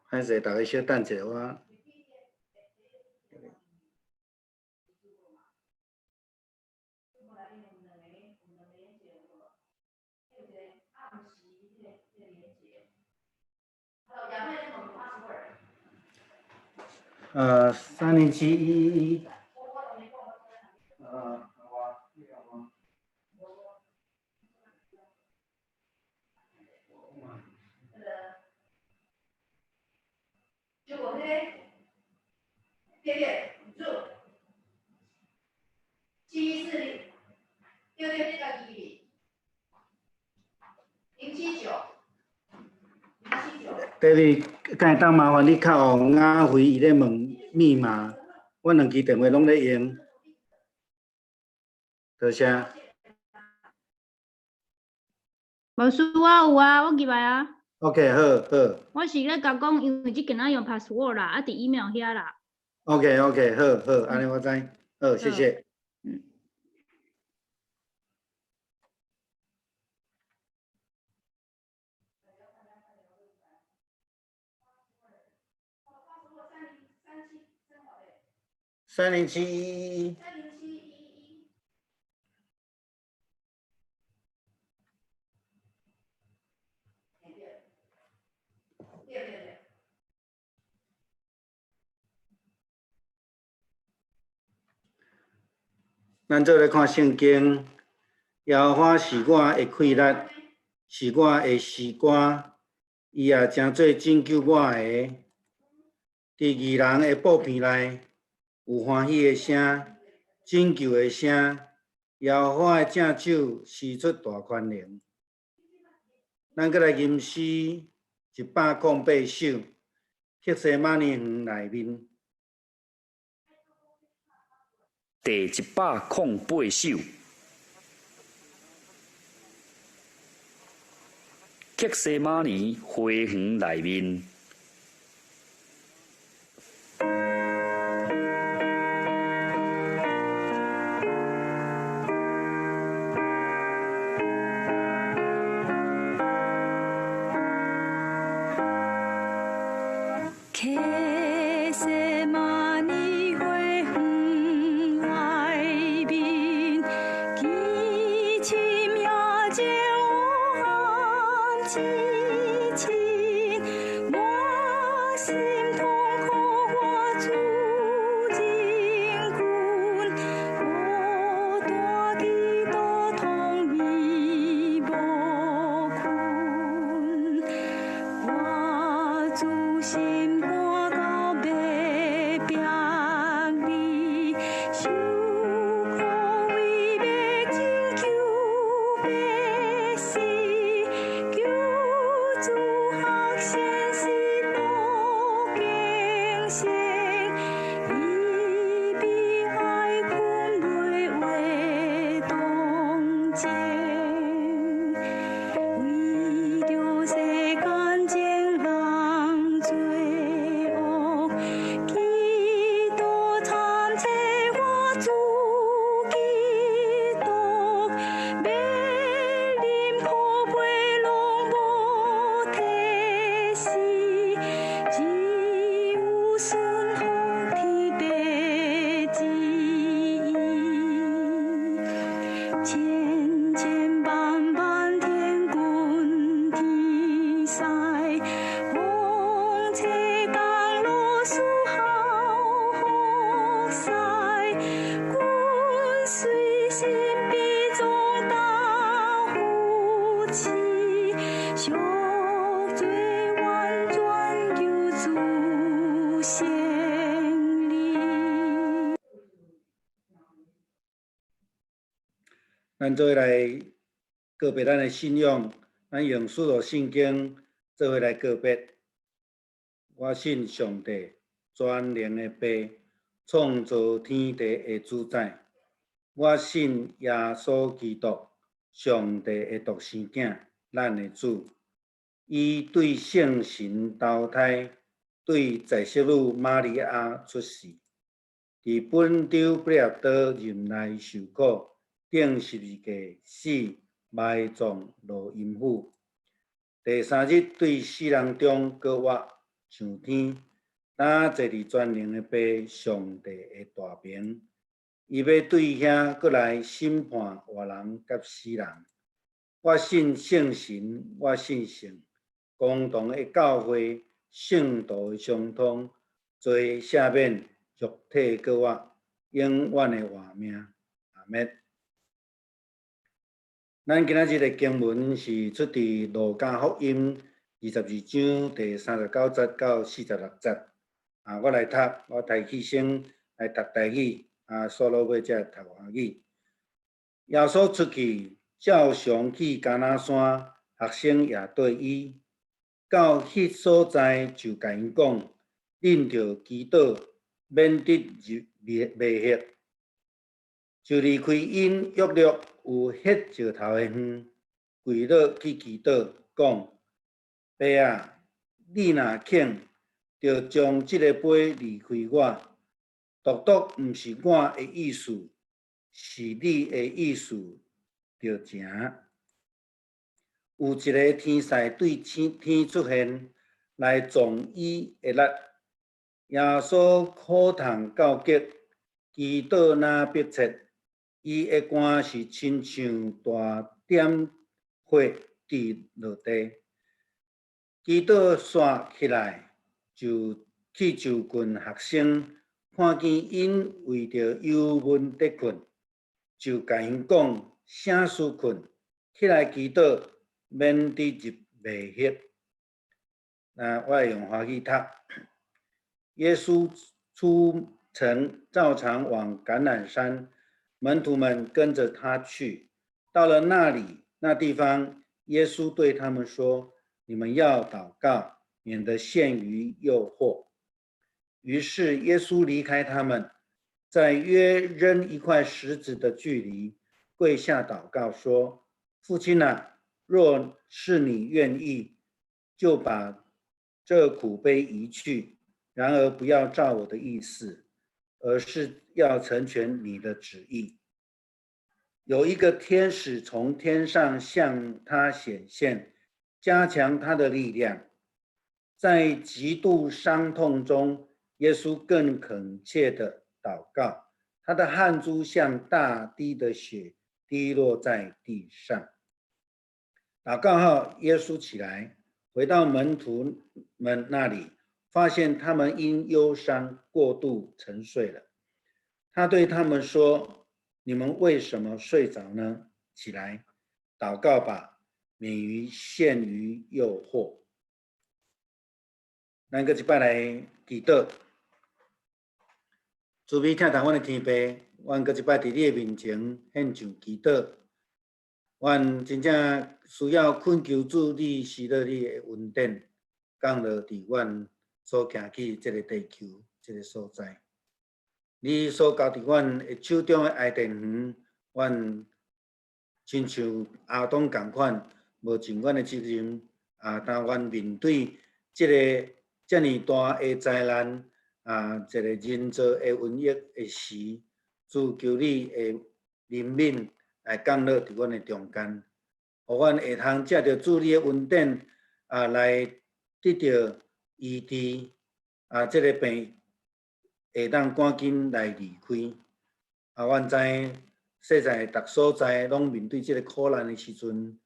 歹势，大家小等者，我。30711。结果呢？714六六这个079。第二，敢会当麻烦你靠雅辉伊咧问密码，我2支电话拢咧用。多谢。无事，我有啊，我入来啊。OK， 好。我是咧甲讲，因为即个仔用 password 啦，啊伫 email 遐啦。OK， 好，安尼我知。好，谢谢。30711。咱做来看圣经，耶和华是我的快乐，是我的诗歌，伊也诚做拯救我的。伫义人的布片内有欢喜的声，拯救的声。耶和华的正手施出大权能。咱再来吟诗108首，克西玛尼园内面。第108首，克西玛尼花园内面。咱做来告别咱的信仰，咱用属于圣经做伙来告别。我信上帝，全能的爸，创造天地的主宰。我信耶稣基督，上帝的独生囝，咱的主。伊对圣神投胎，对在色女玛利亚出世，伫本丢不了岛任内受苦。顶十字架死，埋葬落阴府。第3日对死人中搁活，上天，那坐伫全能的爸上帝的大名，伊要对遐过来审判活人甲死人。我信圣神，我信圣，共同的教会，圣道的相通，做赦免肉体过我永远的活命。阿免。咱今仔日的经文是出自路加福音22章第39节到46节。我来读，我台起先来读台语，所落尾才读华语。耶稣出去，照常去橄榄山，学生也对伊。到迄所在，就甲因讲：恁着祈祷，免得迷惑。就离开因，约略有迄石头的远，跪落去祈祷，讲：爸啊，你若肯，着将即个杯离开我，独独毋是我的意思，是你的意思着成。有一个天使对天出现，来撞伊的力。耶稣苦痛到极，祈祷若迫切。伊的肝是亲像大点火滴落地，祈祷煞起来，就去就近学生，看见因为着忧闷得困，就甲因讲：啥事困？起来祈祷，免得入迷惑。我会用华语读。耶稣出城，照常往橄榄山。门徒们跟着他去，到了那地方，耶稣对他们说：“你们要祷告，免得陷于诱惑。”于是耶稣离开他们，在约扔一块石子的距离，跪下祷告说：“父亲啊，若是你愿意，就把这苦杯移去；然而不要照我的意思，而是要成全你的旨意。”有一个天使从天上向他显现，加强他的力量。在极度伤痛中，耶稣更恳切地祷告，他的汗珠像大滴的血滴落在地上。祷告后，耶稣起来，回到门徒们那里，发现他们因忧伤过度沉睡了。他对他们说：“你们为什么睡着呢？起来，祷告吧，免于陷于诱惑。”咱搁一摆来祈祷。慈悲疼痛阮的天父，阮搁一摆伫你的面前献上祈祷。阮真正需要恳求主，你施落你的恩典，降落伫阮所行去这个地球这个所在。你所交伫阮的手中的爱电园，阮亲像阿东共款，无尽阮的责任。当阮面对这个遮尔大的灾难，一个人造的瘟疫的时，主求你的怜悯来降落伫阮的中间，互阮会通借着主你的恩典，来得到医治，这个病会当赶紧来离开。阮知世界逐所在拢面对这个苦难的时阵，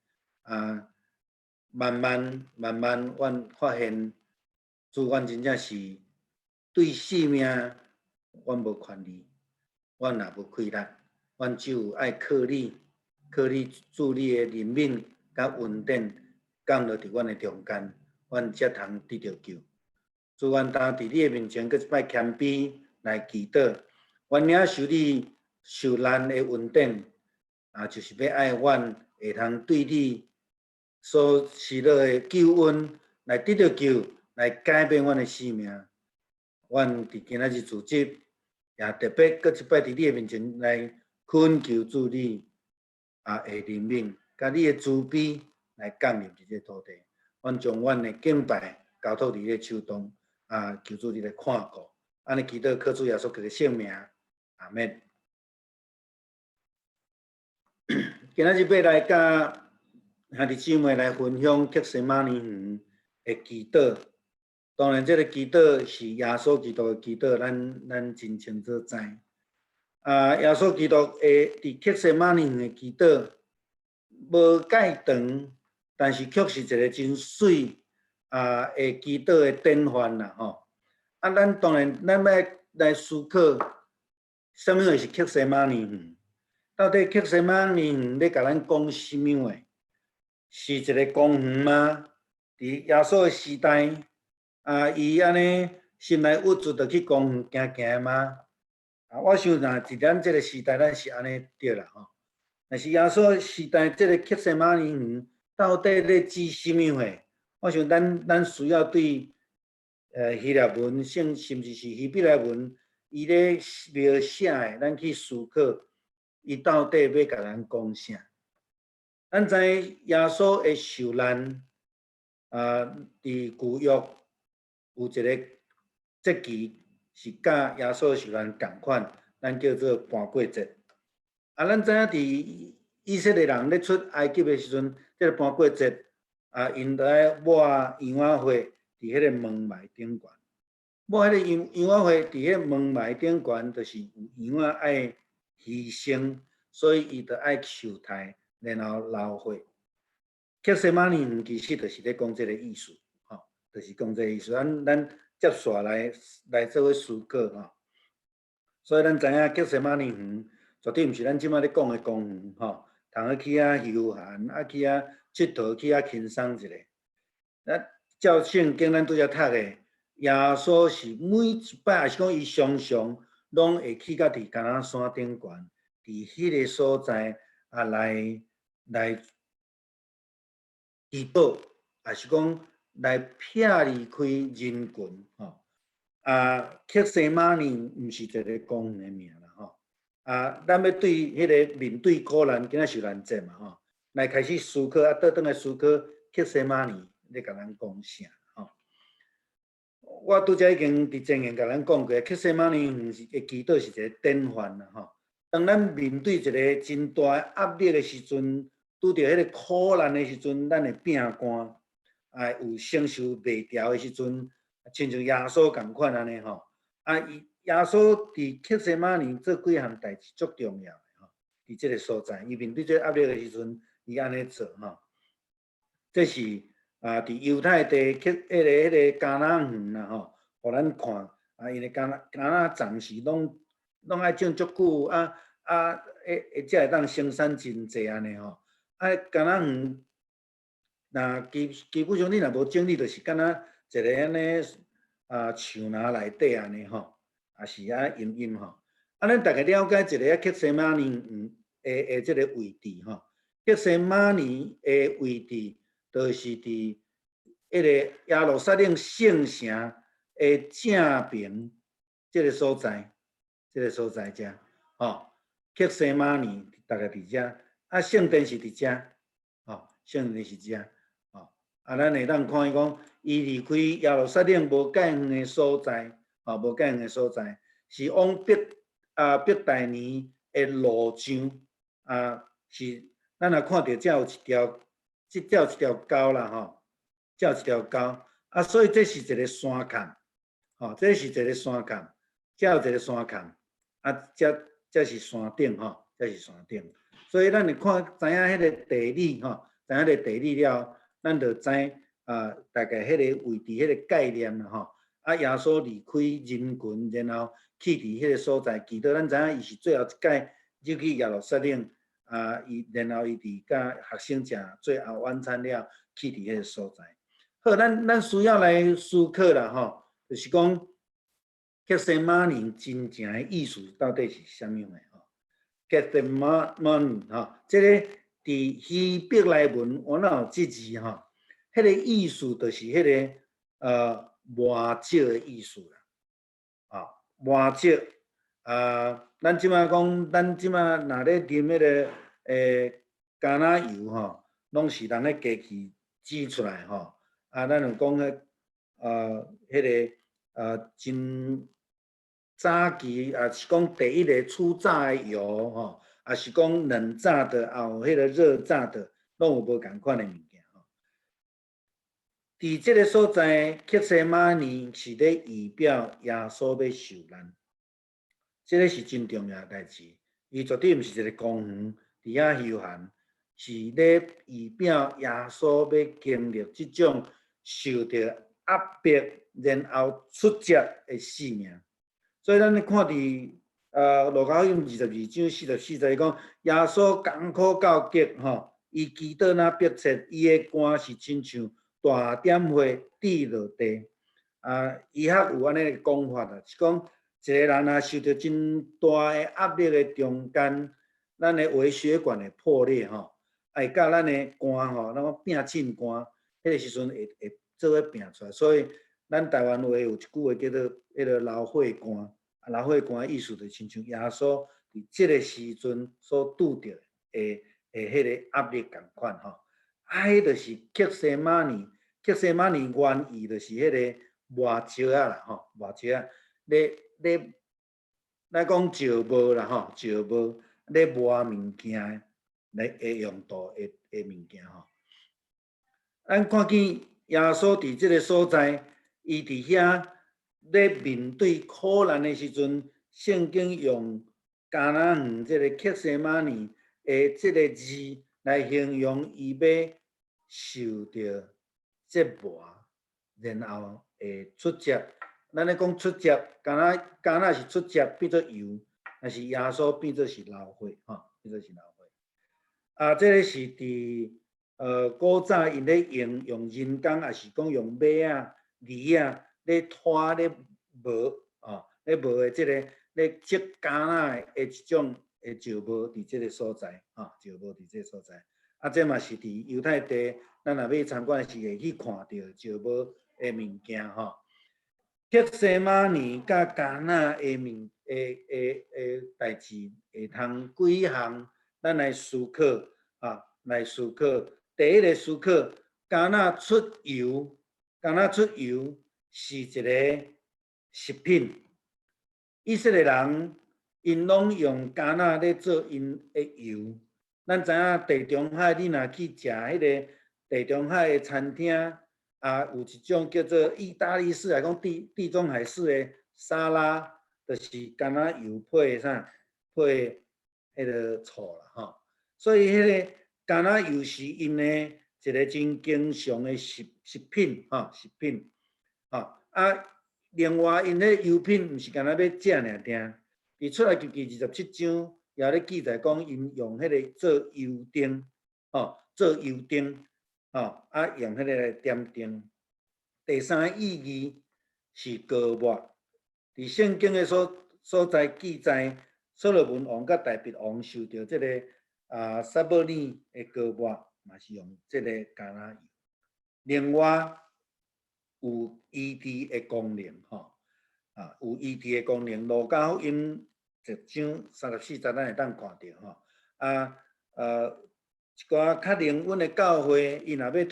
慢慢，阮发现，主，阮真正是对生命，阮无权利，阮也无气力，阮只有爱靠你主你的怜悯甲恩典降落伫阮的中间，阮才通得到救。主，阮当伫你的面前，搁一摆谦卑来祈祷，阮领受你受难的恩典，就是要爱阮会通对你所施落的救恩来得到救，来改变阮的生命。阮伫今仔日自责，也特别搁一摆伫你的面前来恳求主你的怜悯，甲你的慈悲来降临伫这土地。阮将阮的敬拜交托伫你的手中，求主你来看顾。安尼祈祷，靠主耶稣基督的圣名，阿免。今仔日要来甲兄弟姊妹来分享克西马尼园的祈祷。当然，这个祈祷是耶稣基督的祈祷，咱真清楚知。耶稣基督伫克西马尼园的祈祷，无介长，但是却是一个真水的祈祷的典范啦吼。咱当然咱要来思考，什么是克西马尼园？到底克西马尼园咧甲咱讲什么话？是一个公园吗？伫耶稣的时代，伊安尼心内郁卒，就去公园行行吗？我想若伫咱这个时代，咱是安尼对啦吼。但是耶稣的时代，这个克西马尼园到底咧指什么话？我想咱需要对希腊文甚至是希伯来文，伊咧描写的，咱去思考，伊到底要甲咱讲啥？咱知耶稣的受难，伫旧约有一个节期是甲耶稣受难同款，咱叫做盘过节。咱知影伫以色列人咧出埃及的时阵，这个盘过节因着爱抹羊仔花伫迄个门楣顶悬。抹迄个羊仔花伫迄门楣顶悬，就是有羊仔爱牺牲，所以伊着爱受害，然后流血。克西马尼园其实就是咧讲这个意思，吼，就是讲这个意思。咱接续来做伙思考吼。所以咱知影克西马尼园绝对毋是咱即摆咧讲的公园吼，通去遐休闲，去遐佚佗，去遐轻松一下。照圣经咱拄则读的，耶稣是每一摆，也是讲伊常常拢会去到伫橄榄山顶悬，伫迄个所在来祈祷，也是讲来撇离开人群吼。克西马尼毋是一个公园的名啦吼。咱要对迄个面对苦难，今仔受难节嘛吼，来开始思考，倒转来思考克西马尼咧甲咱讲啥吼。我拄则已经伫前言甲咱讲过，克西马尼园的祈祷是一个典范啦吼。当咱面对一个真大压力的时阵，拄着迄个苦难的时阵，咱会拼肝，有承受袂调的时阵，亲像耶稣共款安尼吼。耶稣伫克西马尼做几项代志足重要的吼，伫即个所在，伊面对这压力的时阵，伊安尼做吼。这是伫犹太地迄个迦南园啦吼，互咱看因为迦南暂时拢爱种足久才会当生产真济安尼吼。迦南园那基本上你若无种，你就是敢若一个安尼树林内底安尼吼。也是阴阴吼，咱大概了解一下克西马尼园这个位置吼。克西马尼的位置，就是伫迄个耶路撒冷圣城的正边这个所在，遮吼。克西马尼大概伫遮，圣殿是伫遮，吼，圣殿是遮，吼。咱会当看伊讲，伊离开耶路撒冷无介远的所在。无介远的所在，是往伯大尼的路上，是咱若看到遮有一条沟啦吼，遮有一条沟，所以这是一个山坎，吼，这是一个山坎，遮有一个山坎，遮是山顶吼，遮是山顶，所以咱会看知影迄个地理吼，知影迄个地理了，咱就知大概迄个位置迄个概念啦吼。耶稣离开人群，然后去伫迄个所在祈祷。咱知影伊是最后一届入去耶路撒冷，然后伊伫甲学生食最后晚餐了，去伫迄个所在。好，咱需要来思考啦吼，就是讲克西马尼真正的意思到底是啥物的吼？克西马尼吼，这个伫希伯来文我哪有即字吼？迄个意思就是迄个磨石的意思啦，磨石咱即摆讲，咱即摆若咧啉迄个橄榄油吼，拢是人咧家己煮出来吼，咱就讲迄个真早期是讲第一个初榨的油吼，是讲冷榨的，也有迄个热榨的，拢有无共款的物件吼。伫这个所在，克西马尼是咧预表耶稣要受难，这个是真重要的代志。伊绝对毋是一个公园伫遐休闲，是咧预表耶稣要经历即种受到压迫，然后出接的死命。所以咱咧看伫路加福音22章44节讲，耶稣艰苦到极吼，伊祈祷那迫切，伊的肝是亲像大点火滴落地。医学有安尼讲法啦，是讲一个人若受到真大的压力的中间，咱的微血管会破裂吼，会甲咱的肝吼，那个变浸肝，迄个时阵会做伙变出来。所以咱台湾话有一句话叫做迄个老火肝。老火肝意思就亲像耶稣伫即个时阵所拄着的迄个压力共款吼。迄就是克西马尼，克西马尼原意就是迄个磨石啦吼，磨石咧咱讲石磨啦吼，石磨咧磨物件来的用途的物件吼。咱看见耶稣伫即个所在，伊伫遐。咧面对苦难的时阵，圣经用迦南园这个克西马尼的这个字来形容伊要受到折磨，然后会出接。咱咧讲出接，迦南是出接变做油，但是耶稣变做是老火，吼，变做是老火。这个是伫古早因咧用人工，也是讲用马啊、驴啊。咧拖咧磨咧磨的即个咧织橄榄的一种的石磨伫即个所在石磨伫即个所在。这嘛是伫犹太地，咱若要参观是会去看到石磨的物件吼。克西马尼甲橄榄的代志会通几项，咱来思考来思考。第一个思考，橄榄出油，橄榄出油。是一个食品，以色列人因拢用橄榄咧做因的油。咱知影地中海，你若去食迄个地中海的餐厅，有一种叫做意大利式来讲地中海式的沙拉，就是橄榄油配啥？配迄个醋啦吼。所以迄个橄榄油是因的一个真经常的食品食品。另外，因咧油品毋是干那要食尔定，伫出来记27章也咧记载讲，因用迄个做油灯，做油灯，用迄个来点灯。第三个意义是膏抹，伫圣经的所在记载，所罗门王甲大卫王受到即个撒母耳的膏抹，嘛是用即个橄榄油。另外，有医治的功能有医治的功能。路加福音10章34节，咱会当看到一寡较灵稳的教会，伊若要替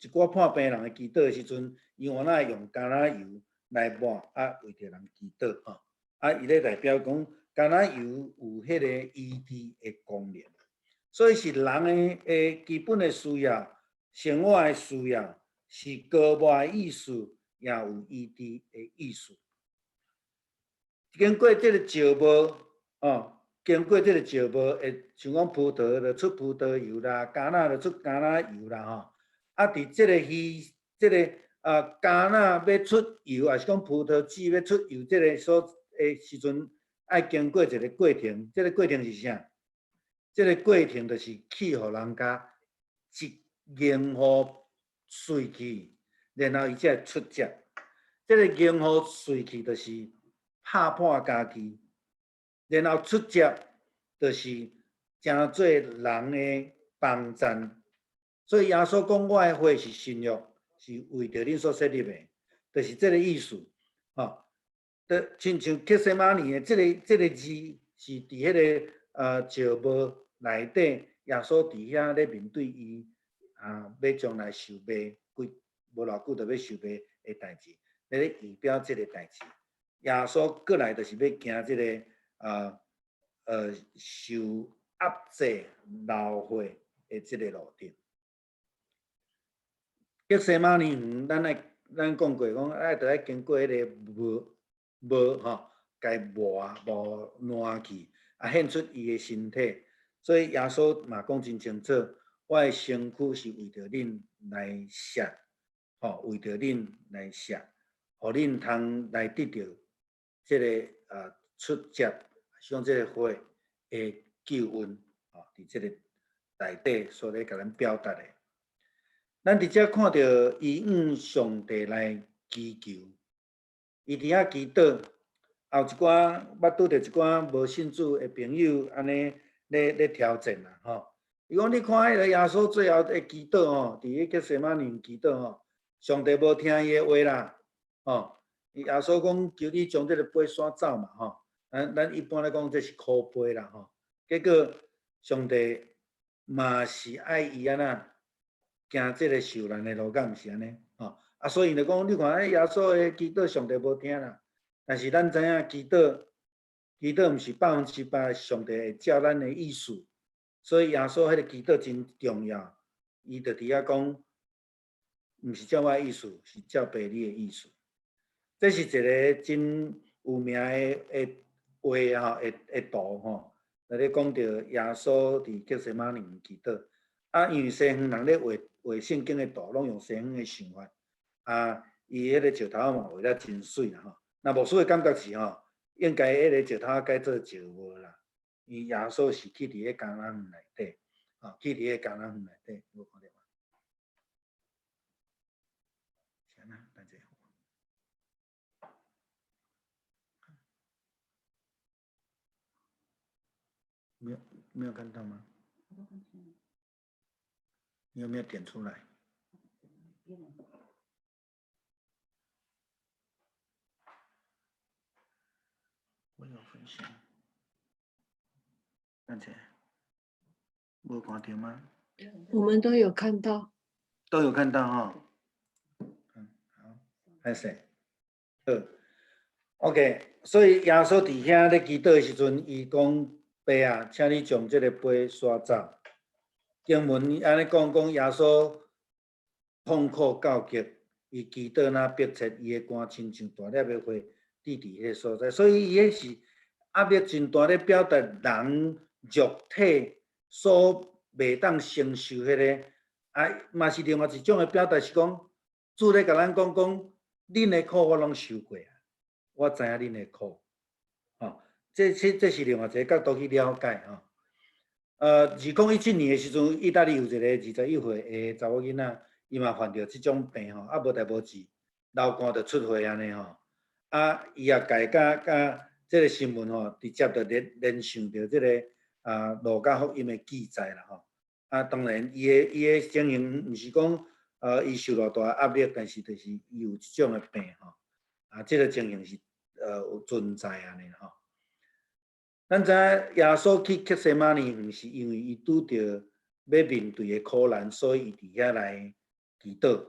一寡破病人的祈祷的时阵，伊往那用橄榄油来抹，为着人祈祷伊咧代表讲橄榄油有迄个医治的功能，所以是人的基本的需要，生活的需要。是膏抹的意思，也有医治的意思。经过这个石磨经过这个石磨，会像讲葡萄就出葡萄油啦，橄榄就出橄榄油啦伫这个橄榄要出油，也是讲葡萄籽要出油，这个时阵，爱经过一个过程。这个过程是啥？这个过程就是去互人家一凝固。水气，然后伊才会出汁。这个凝固水气就是拍破家己，然后出汁就是真做人的帮赞。所以耶稣讲：“我的血是新约，是为着恁所设立的，就是这个意思。”亲像克西马尼的这个字，是伫迄个石磨内底，耶稣伫遐咧面对伊。要将来受卖，无偌久就要受卖的代志，咧预表这个代志。耶稣过来就是要行这个受压制、流血的这个路程。吉西玛尼园，咱讲过，讲着爱经过迄个无吼，甲伊磨烂去，显出伊的身体。所以耶稣嘛讲真清楚，我的身躯是为着恁来舍，吼，为着恁来舍，互恁通来得到即个出接，像即个花的救恩，吼，伫即个内底所咧甲咱表达的。咱伫遮看到伊向上帝来祈求，伊伫遐祈祷，后一寡捌拄着一寡无信主的朋友，安尼咧挑战啦，吼。伊讲你看迄个耶稣最后的祈祷吼，伫迄吉西玛尼祈祷吼，上帝无听伊的话啦，吼。耶稣讲求你将即个杯刷走嘛，吼。咱一般来讲这是苦杯啦，吼。结果上帝嘛是爱伊安那。行即个受难的路，敢毋是安尼？吼所以就讲，你看，耶稣的祈祷，上帝无听啦。但是咱知影，祈祷毋是100%上帝会照咱的意思。所以耶稣迄个祈祷真重要。伊就伫遐讲，毋是照我的意思，是照爸你的意思。这是一个真有名的话吼，的图吼，咧讲到耶稣伫吉西玛尼园祈祷。因为西方人咧画圣经的图，拢用西方的想法。伊迄个石头嘛画得真水啦吼。那牧师的感觉是吼，应该迄个石头该做石磨啦。因为耶稣是去伫迄橄榄园内底，去伫迄橄榄园内底，有看到吗？是安那，等者。没有看到吗？你有没有点出来？我有分享，看起来无看到吗？我们都有看到，都有看到哈。好，开始。OK， 所以耶稣伫遐咧祈祷的时阵，伊讲：爸啊，请你将这个杯刷走。经文安尼讲耶稣痛苦告急，伊祈祷那迫切，伊的肝亲像大粒的花滴伫迄个所在，所以伊迄是压力真大，咧表达人肉体所袂当承受迄个嘛是另外一种的表达，是讲主咧甲咱讲，恁的苦我拢受过啊，我知影恁的苦，这是另外一个角度去了解2017年的时阵，意大利有一个21岁的查某囡仔，伊嘛患着即种病无代无志，流汗就出血安尼伊也家甲即个新闻直接就联想到即个路加福音的记载啦当然伊的情形毋是讲伊受偌大压力，但是就是伊有即种的病即个情形是有存在安尼咱知影耶稣去克西玛尼园，是因为伊拄着要面对的苦难，所以伊伫遐来祈祷。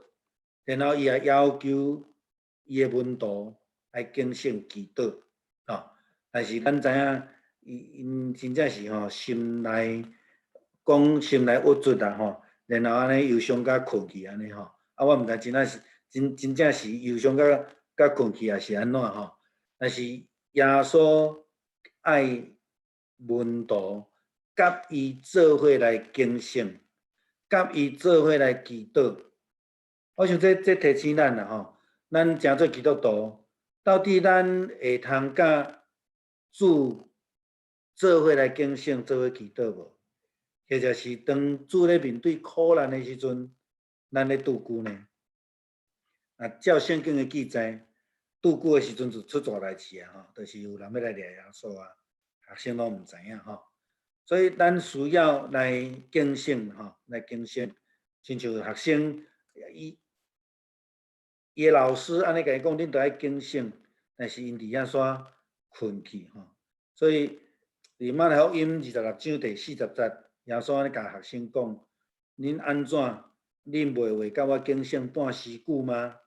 然后伊也要求伊的门徒来警醒祈祷但是咱知影，因真正是心内屈辱啦然后安尼忧伤甲困去安尼我毋知真正是忧伤甲困去，还是安怎但是耶稣爱门徒，甲伊做伙来警醒，甲伊做伙来祈祷。我想这提醒咱啦咱诚做基督徒，到底咱会通甲主做伙来警醒，做伙祈祷无？或者是当主咧面对苦难的时阵，咱咧拄久呢？照圣经的记载，拄久的时阵就出大代志就是有人要来掠耶稣学生拢毋知影所以咱需要来警醒来警醒，亲像学生伊的老师安尼甲伊讲，恁着爱警醒，但是因伫遐煞困去所以伫马太福音26章第40节，耶稣安尼甲学生讲：恁安怎？恁袂话甲我警醒半时久吗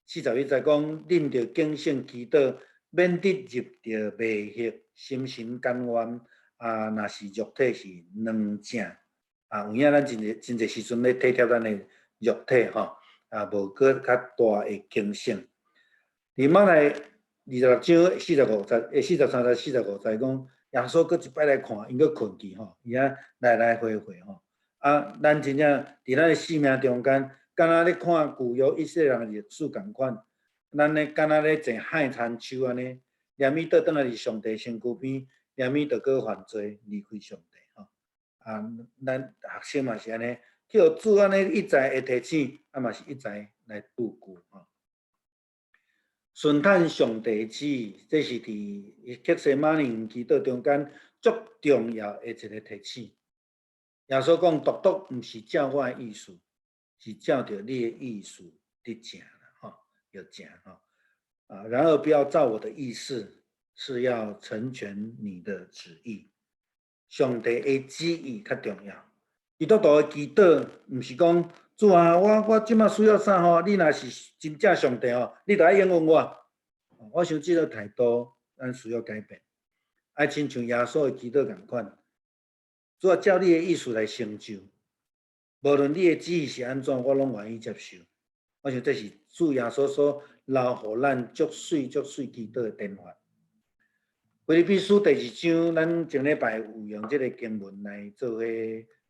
？41节讲：恁着警醒祈祷，免得入着迷惑，心神甘愿若是肉体是软正有影咱真侪时阵咧体贴咱的肉体无搁较大的警醒。伫马来26章43到45讲，耶稣搁一摆来看，因搁困去吼，伊啊来来回回吼。咱真正伫咱的生命中间，敢若咧看旧约以色列人历史共款，咱咧敢若咧坐海参树安尼，念伊倒转来伫上帝身躯边，念伊就搁犯罪离开上帝吼。咱学生嘛是安尼，叫主安尼一再会提醒，嘛是一再来拄久吼。顺探上帝旨意，这是伫克西马尼园祈祷中间足重要的一个提醒。耶稣讲，独独毋是照我的意思，是照着你的意思伫行啦，吼，要行吼。然而不要照我的意思，是要成全你的旨意。上帝的旨意较重要。基督徒的祈祷，毋是讲主啊，我即马需要啥吼？你若是真正上帝吼，你就爱应允我。我想即个态度，咱需要改变。爱亲像耶稣的祈祷共款。主要照你的意思来成就，无论你的旨意是安怎，我拢愿意接受。我想这是主耶稣所留予咱足水祈祷的典范。腓立比书第2章，咱前礼拜有用这个经文来做伙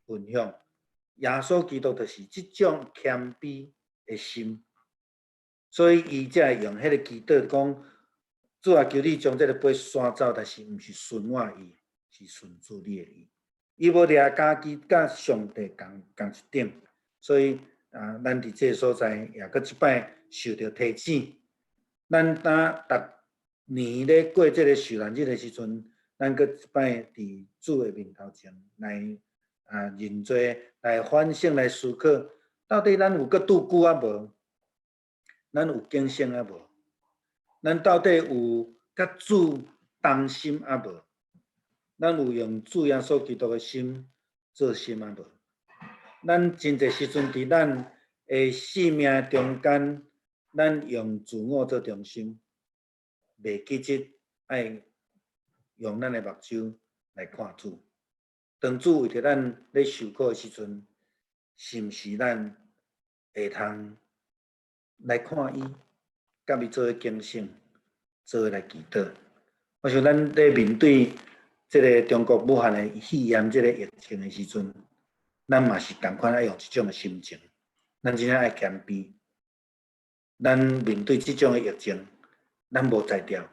分享。耶稣基督就是这种谦卑的心，所以伊才会用迄个祈祷讲：主啊，求你将这个杯刷走，但是毋是顺我意，是顺主你的意。伊无掠家己甲上帝共一顶，所以咱伫这个所在也搁一摆受到提醒。咱当逐年咧过这个受难日的时阵，咱搁一摆伫主的面头前来认罪、来反省、来思考，到底咱有搁拄久啊无？咱有警醒啊无？咱到底有甲主同心啊无？咱有用主耶稣基督的心做心啊无？咱真侪时阵伫咱的生命中间，咱用自我做中心，袂记得爱用咱的目睭来看主。当主为着咱咧受苦的时阵，是毋是咱会通来看伊，甲伊做伙警醒，做伙来祈祷？我想咱咧面对这个中国武汉的肺炎这个疫情的时阵，咱嘛是同款爱用这种的心情，咱真正爱谦卑。咱面对这种的疫情，咱无才调，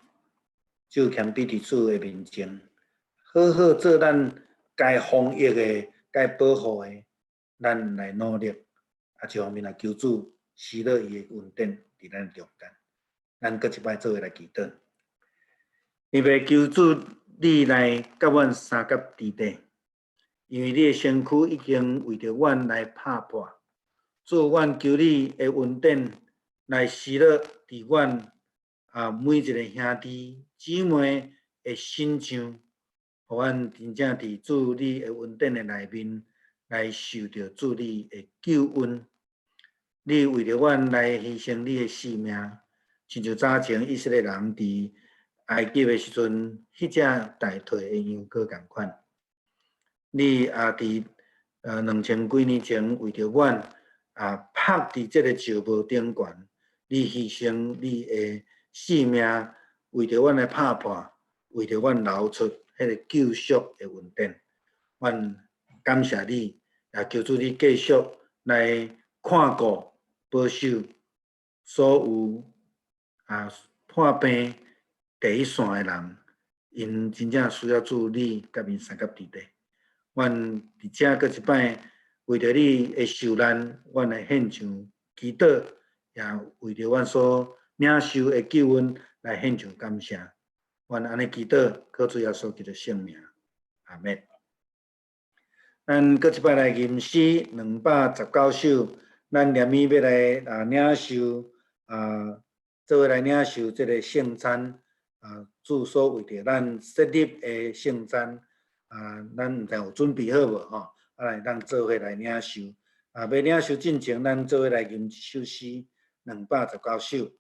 只有谦卑伫主的面前，好好做咱该防疫的、该保护的，咱来努力。一方面来求主施落伊的恩典伫咱中间，咱搁一摆做伙来祈祷。因为求主你来甲阮三甲伫地，因为你的身躯已经为着阮来拍破。主，阮求你的恩典来施落伫阮每一个兄弟姊妹的心上，互阮真正伫主你的恩典的内面来受到主你的救恩。你为着阮来牺牲你的性命，亲像早前以色列人伫埃及的时阵，迄只代替的羊羔共款。你伫2000几年前为着阮拍伫这个石磨顶悬，你牺牲你的性命，为着阮来拍破，为着阮流出迄个救赎的恩典。阮感谢你，也求主你继续来看顾、保守所有患病第一线的人，因真正需要主你甲因三甲伫地。阮伫遮搁一摆为着你的受难，阮来献上祈祷，也为着阮所领受的救恩来献上感谢。阮安尼祈祷，靠主耶稣基督圣名，阿们。咱搁一摆来吟诗219首，咱念伊要来领受做伙来领受这个圣餐主所为着咱设立的圣餐咱毋知有准备好无吼？来，咱做伙来领受。要领受进前，咱做伙来吟一首诗219首。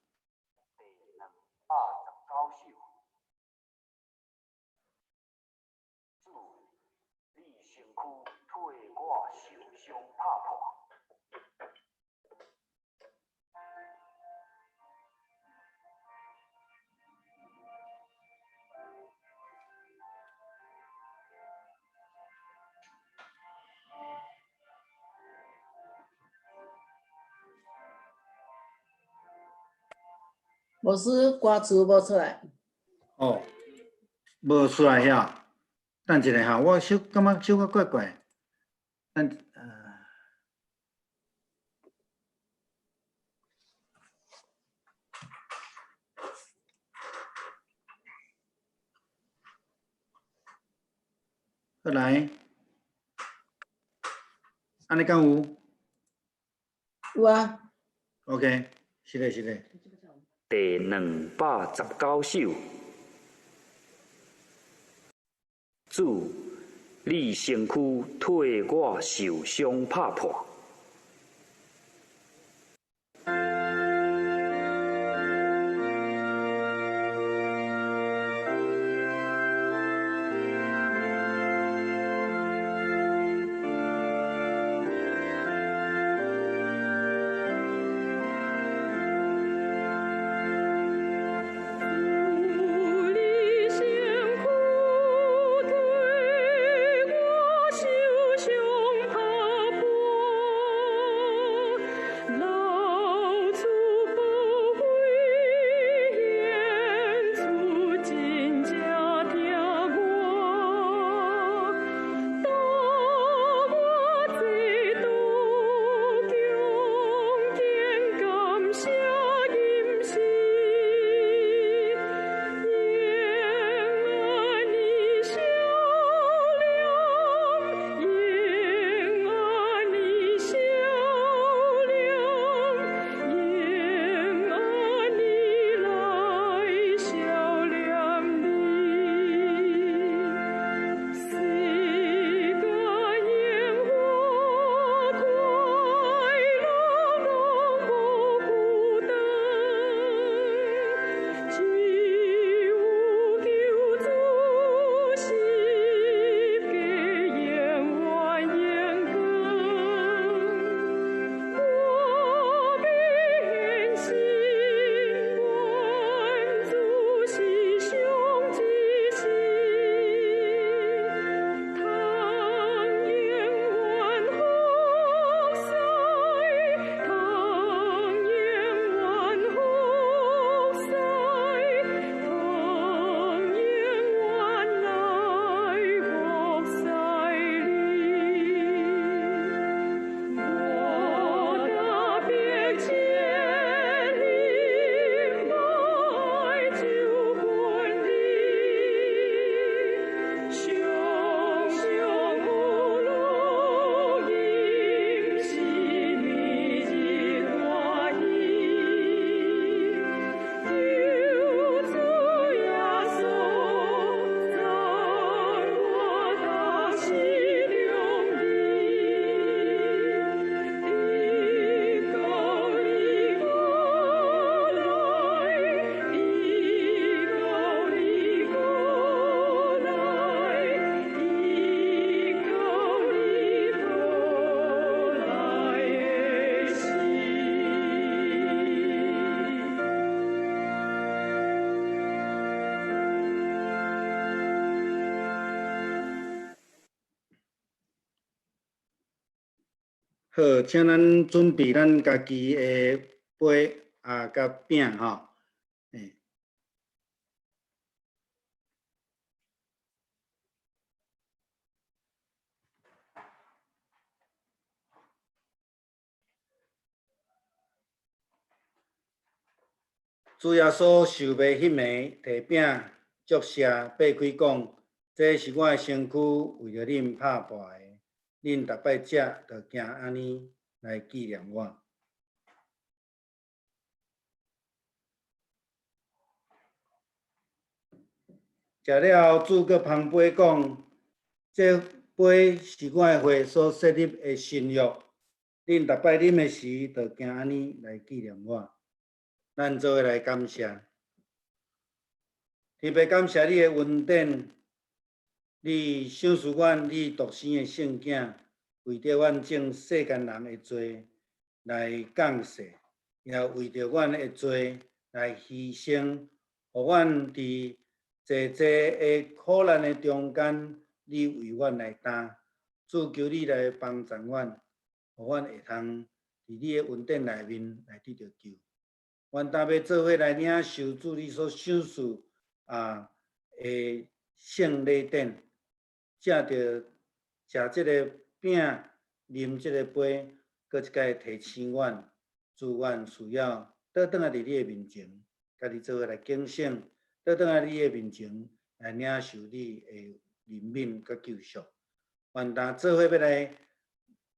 老师歌词无出来。哦，无出来遐。等一下哈，我感觉小可怪怪。等再来，安尼敢有有啊， ？OK， 是的，是的。第219首。主，你身躯替我受伤拍破。好，请咱准备咱家己的杯甲饼吼。主耶稣受卖迄暝，摕饼祝谢，擘开讲：这是我的身躯，为着恁拍破的。恁逐摆食，着惊安尼来纪念我。食了后，主阁旁杯讲：这杯是我的血所设立的新约，恁逐摆啉的时，着惊安尼来纪念我。咱做伙来感谢，特别感谢你的恩典，你赏赐阮你独生的圣囝，为着阮众世间人的罪来降世，也为着阮的罪来牺牲，互阮伫济的苦难的中间，你为阮来担。主求你来帮助阮，互阮会通伫你的恩典内面来得到救。愿大要做伙来领受主你所赏赐的圣礼典，食着这个饼，啉这个杯，搁一摆提醒阮，主阮需要倒转来伫你的面前，家己做伙来警醒，倒转来你的面前来领受你的怜悯甲救赎。愿大做伙要来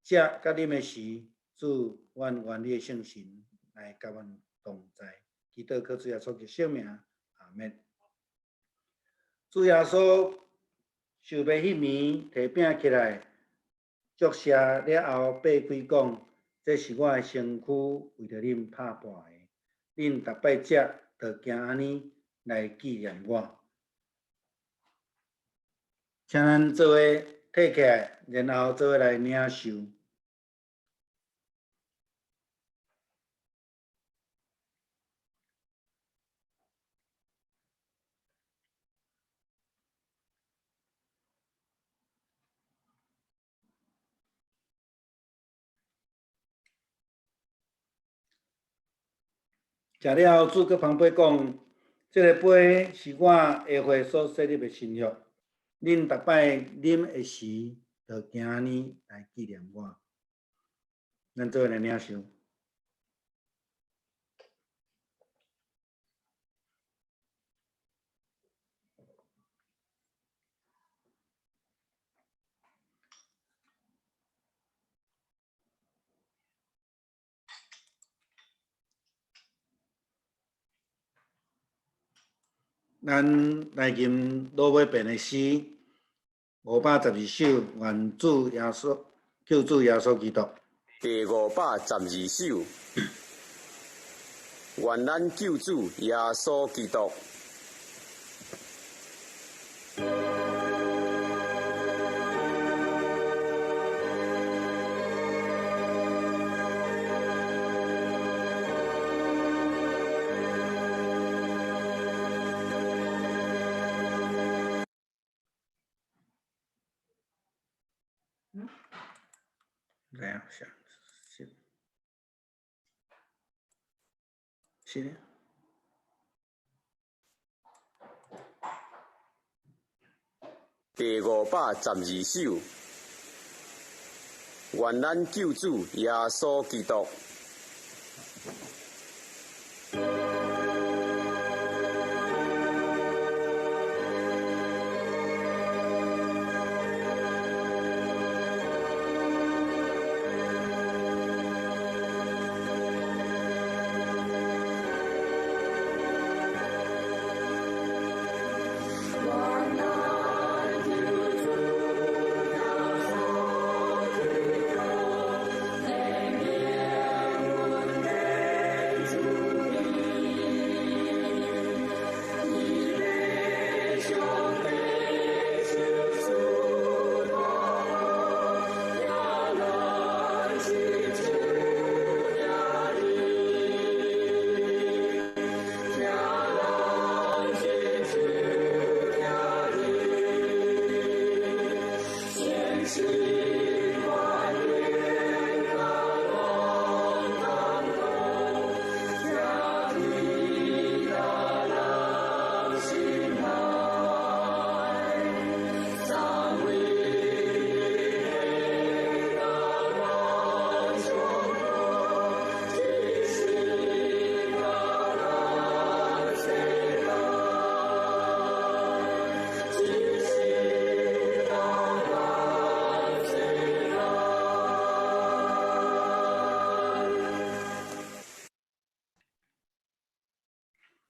食甲啉的时，主，阮愿你的圣神来甲阮同在。祈祷靠主耶稣基督圣名，阿门。主耶稣受病迄暝，摕饼起来，祝谢了后，八开讲：这是我的身躯，为着恁拍破的。恁逐摆食，着行安尼来纪念我。请咱做伙摕起来，然后做伙来领受。食了后，主搁旁边讲：这个杯是我下回所设立的新约，恁逐摆啉的时，着行安尼来纪念我。咱做伙来领受。咱来吟罗马篇的诗512首，愿主耶稣救主耶稣基督。第512首，愿咱救主耶稣基督。这样想是的。第512首，愿咱救主耶稣基督。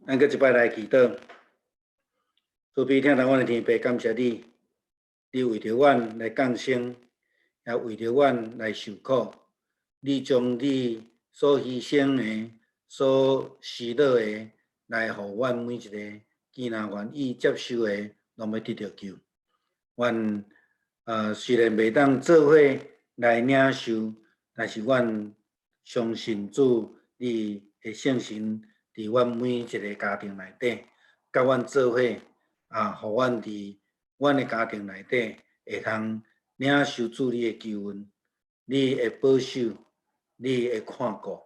咱搁一摆来祈祷，主必听从阮的天父，感谢你，你为着阮来降生，也为着阮来受苦。你将你所牺牲的、所施落的，来互阮每一个既然愿意接受的，拢要得到救。阮虽然袂当做伙来领受，但是阮相信主你的圣神。伫阮每一个家庭内底，甲阮做伙互阮伫阮的家庭内底会通领受主你的救恩，你的保守，你的看顾，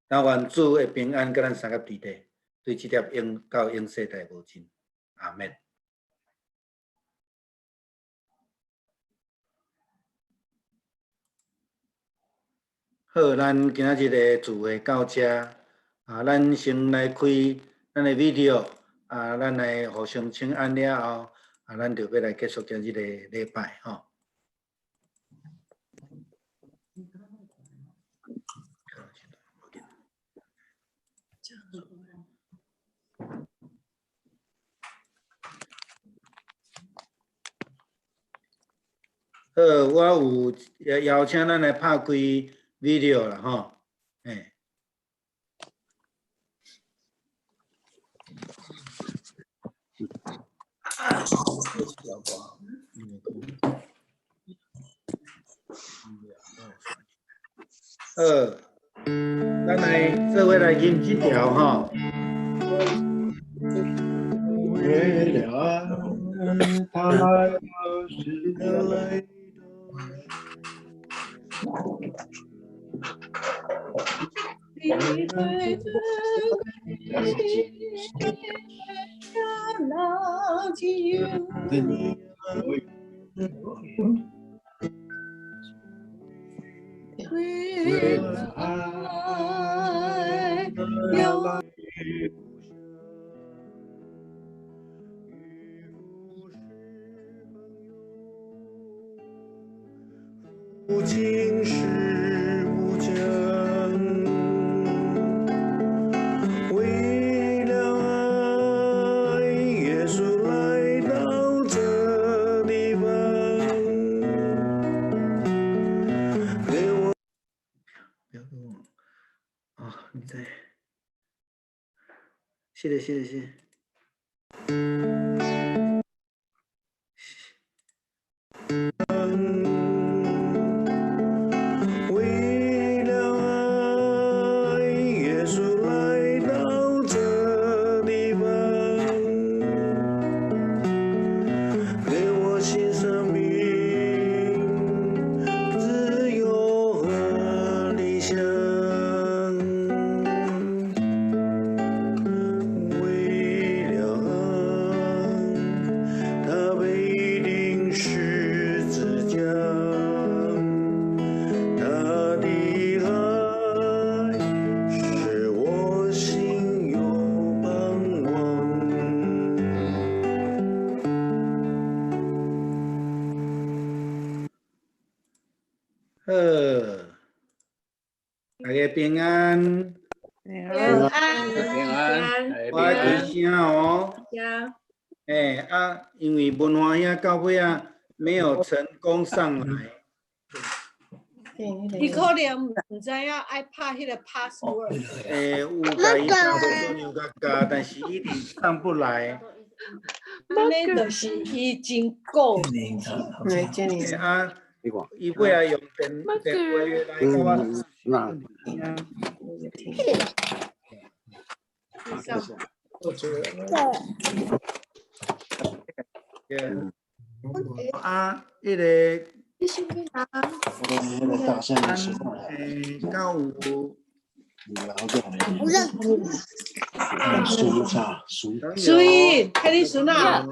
但愿主会平安，甲咱三甲伫地，对这粒到永世代无尽。阿免。好，咱今仔日的聚会到这，咱先来开咱的 video，咱来互相请安了后，咱就要来结束今日的礼拜吼。好，我有邀请咱来拍开 video 啦吼，诶。咱来做伙来吟这条吼。月亮，它就是来。为了爱，要父亲是无疆，为了爱，耶稣来到这地方。给我，不要给我啊！你在，谢谢。为了爱，耶稣来到这地方，给我新生命、自由和理想。为了爱，他被钉十字架。好，大家平安。平安。我来开声哦。因为文化遐到尾没有成功上来。你可能唔知影爱拍迄个 password。有甲伊教做样教，但是一直上不来。安尼就是伊真够。伊尾来用电话来跟我。迄个。到有。所以，看你孙啊。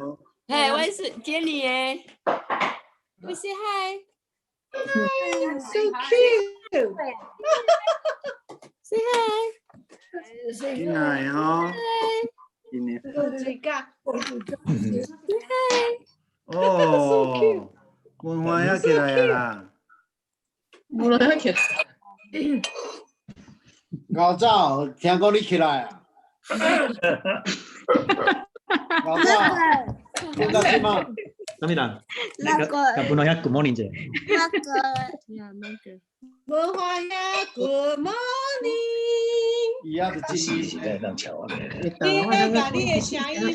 嘿，我是接你诶。我是嗨。Hi, so cute. Say hi. Say hi 哦。最佳。Say hi. 哦，文化也起来啦。文化起来。高早，听讲你起来啊？高早，你干什么？什么人？那个本来Good morning 啫。文化呀 ，Good morning。伊也是是在当桥啊。你迄个你的声音。